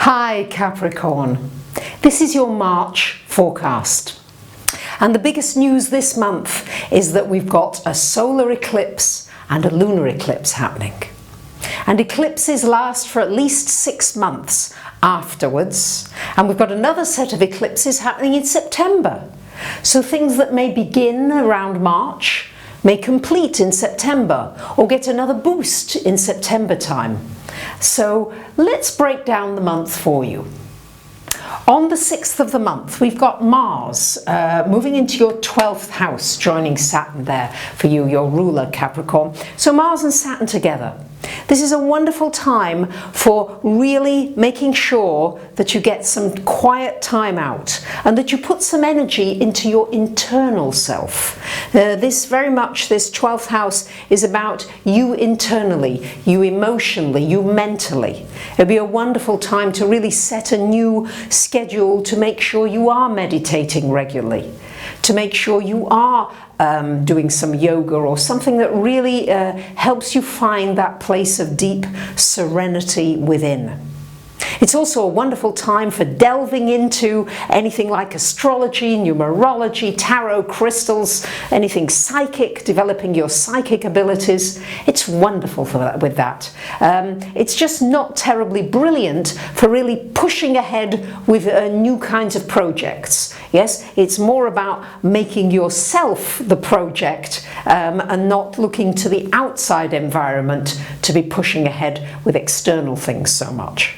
Hi Capricorn, this is your March forecast. And the biggest news this month is that we've got a solar eclipse and a lunar eclipse happening. And eclipses last for at least 6 months afterwards. And we've got another set of eclipses happening in September. So things that may begin around March may complete in September or get another boost in September time. So let's break down the month for you. On the 6th of the month, we've got Mars moving into your 12th house, joining Saturn there for you, your ruler Capricorn. So Mars and Saturn together. This is a wonderful time for really making sure that you get some quiet time out and that you put some energy into your internal self. This 12th house is about you internally, you emotionally, you mentally. It'll be a wonderful time to really set a new schedule to make sure you are meditating regularly, to make sure you are doing some yoga or something that really helps you find that place of deep serenity within. It's also a wonderful time for delving into anything like astrology, numerology, tarot, crystals, anything psychic, developing your psychic abilities. It's wonderful for that, with that. It's just not terribly brilliant for really pushing ahead with new kinds of projects. Yes, it's more about making yourself the project and not looking to the outside environment to be pushing ahead with external things so much.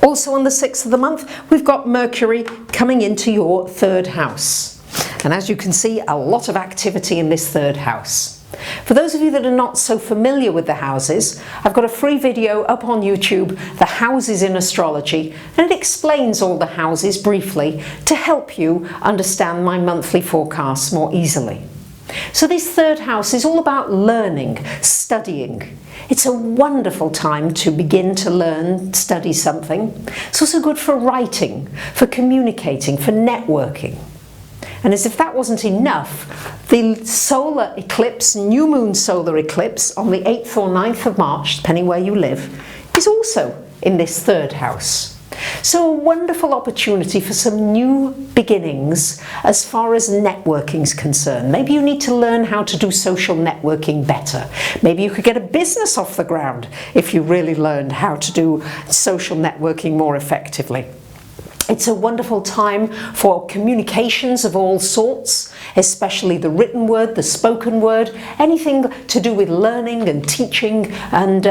Also on the 6th of the month, we've got Mercury coming into your 3rd house. And as you can see, a lot of activity in this 3rd house. For those of you that are not so familiar with the houses, I've got a free video up on YouTube, The Houses in Astrology, and it explains all the houses briefly to help you understand my monthly forecasts more easily. So this 3rd house is all about learning, studying. It's a wonderful time to begin to learn, study something. It's also good for writing, for communicating, for networking. And as if that wasn't enough, the solar eclipse, new moon solar eclipse on the 8th or 9th of March, depending where you live, is also in this 3rd house. So a wonderful opportunity for some new beginnings as far as networking is concerned. Maybe you need to learn how to do social networking better. Maybe you could get a business off the ground if you really learned how to do social networking more effectively. It's a wonderful time for communications of all sorts, especially the written word, the spoken word, anything to do with learning and teaching, and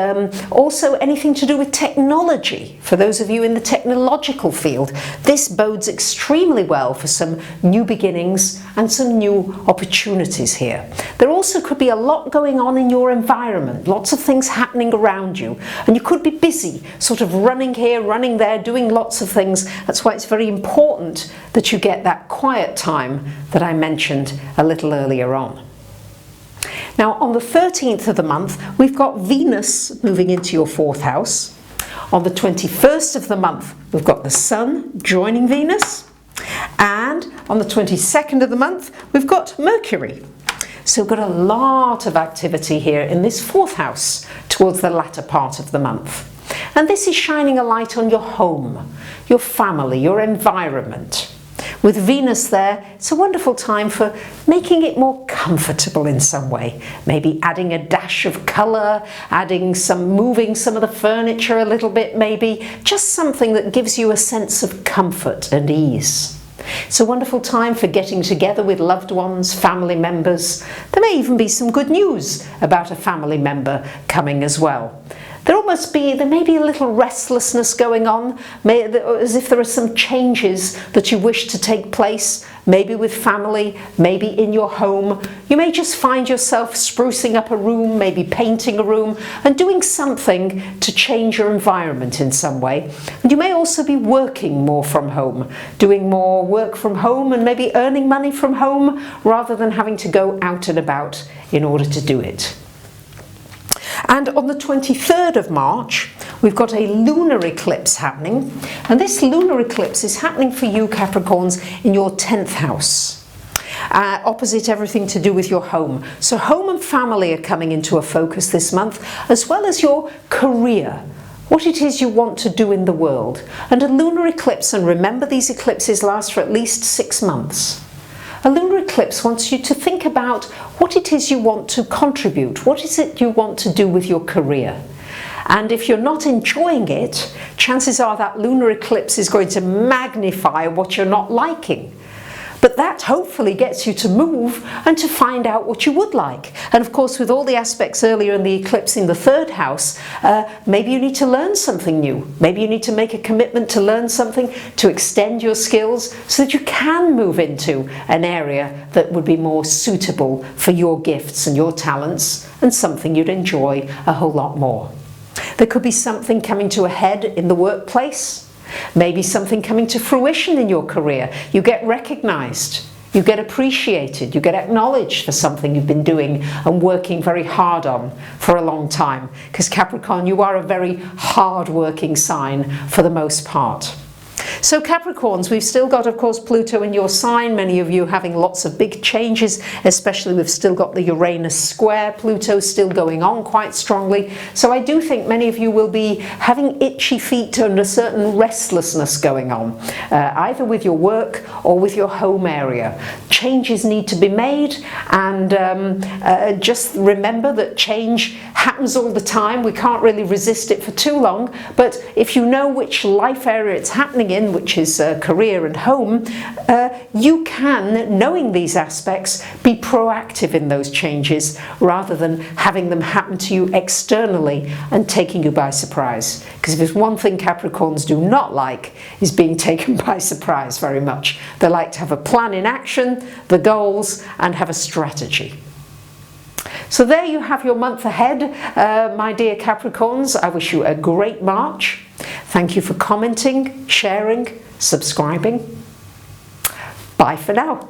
also anything to do with technology. For those of you in the technological field, this bodes extremely well for some new beginnings and some new opportunities here. There also could be a lot going on in your environment, lots of things happening around you, and you could be busy, sort of running here, running there, doing lots of things. That's why it's very important that you get that quiet time that I mentioned a little earlier on. Now on the 13th of the month, we've got Venus moving into your 4th house. On the 21st of the month, we've got the Sun joining Venus. And on the 22nd of the month, we've got Mercury. So we've got a lot of activity here in this 4th house towards the latter part of the month. And this is shining a light on your home, your family, your environment. With Venus there, it's a wonderful time for making it more comfortable in some way. Maybe adding a dash of colour, moving some of the furniture a little bit maybe. Just something that gives you a sense of comfort and ease. It's a wonderful time for getting together with loved ones, family members. There may even be some good news about a family member coming as well. There may be a little restlessness going on, as if there are some changes that you wish to take place, maybe with family, maybe in your home. You may just find yourself sprucing up a room, maybe painting a room, and doing something to change your environment in some way. And you may also be working more from home, doing more work from home and maybe earning money from home rather than having to go out and about in order to do it. And on the 23rd of March, we've got a lunar eclipse happening. And this lunar eclipse is happening for you, Capricorns, in your 10th house. Opposite everything to do with your home. So home and family are coming into a focus this month, as well as your career. what it is you want to do in the world. And a lunar eclipse, and remember these eclipses last for at least 6 months. A lunar eclipse wants you to think about what it is you want to contribute, what is it you want to do with your career. And if you're not enjoying it, chances are that lunar eclipse is going to magnify what you're not liking. But that hopefully gets you to move and to find out what you would like. And of course, with all the aspects earlier in the eclipse in the 3rd house, maybe you need to learn something new. Maybe you need to make a commitment to learn something, to extend your skills, so that you can move into an area that would be more suitable for your gifts and your talents, and something you'd enjoy a whole lot more. There could be something coming to a head in the workplace. Maybe something coming to fruition in your career. You get recognized, you get appreciated, you get acknowledged for something you've been doing and working very hard on for a long time. Because Capricorn, you are a very hard-working sign for the most part. So Capricorns, we've still got, of course, Pluto in your sign, many of you having lots of big changes, especially we've still got the Uranus square, Pluto still going on quite strongly. So I do think many of you will be having itchy feet and a certain restlessness going on, either with your work or with your home area. Changes need to be made, and just remember that change happens all the time. We can't really resist it for too long, but if you know which life area it's happening in, which is career and home, you can, knowing these aspects, be proactive in those changes rather than having them happen to you externally and taking you by surprise. Because if there's one thing Capricorns do not like, is being taken by surprise very much. They like to have a plan in action, the goals, and have a strategy. So there you have your month ahead, my dear Capricorns. I wish you a great March. Thank you for commenting, sharing, subscribing. Bye for now.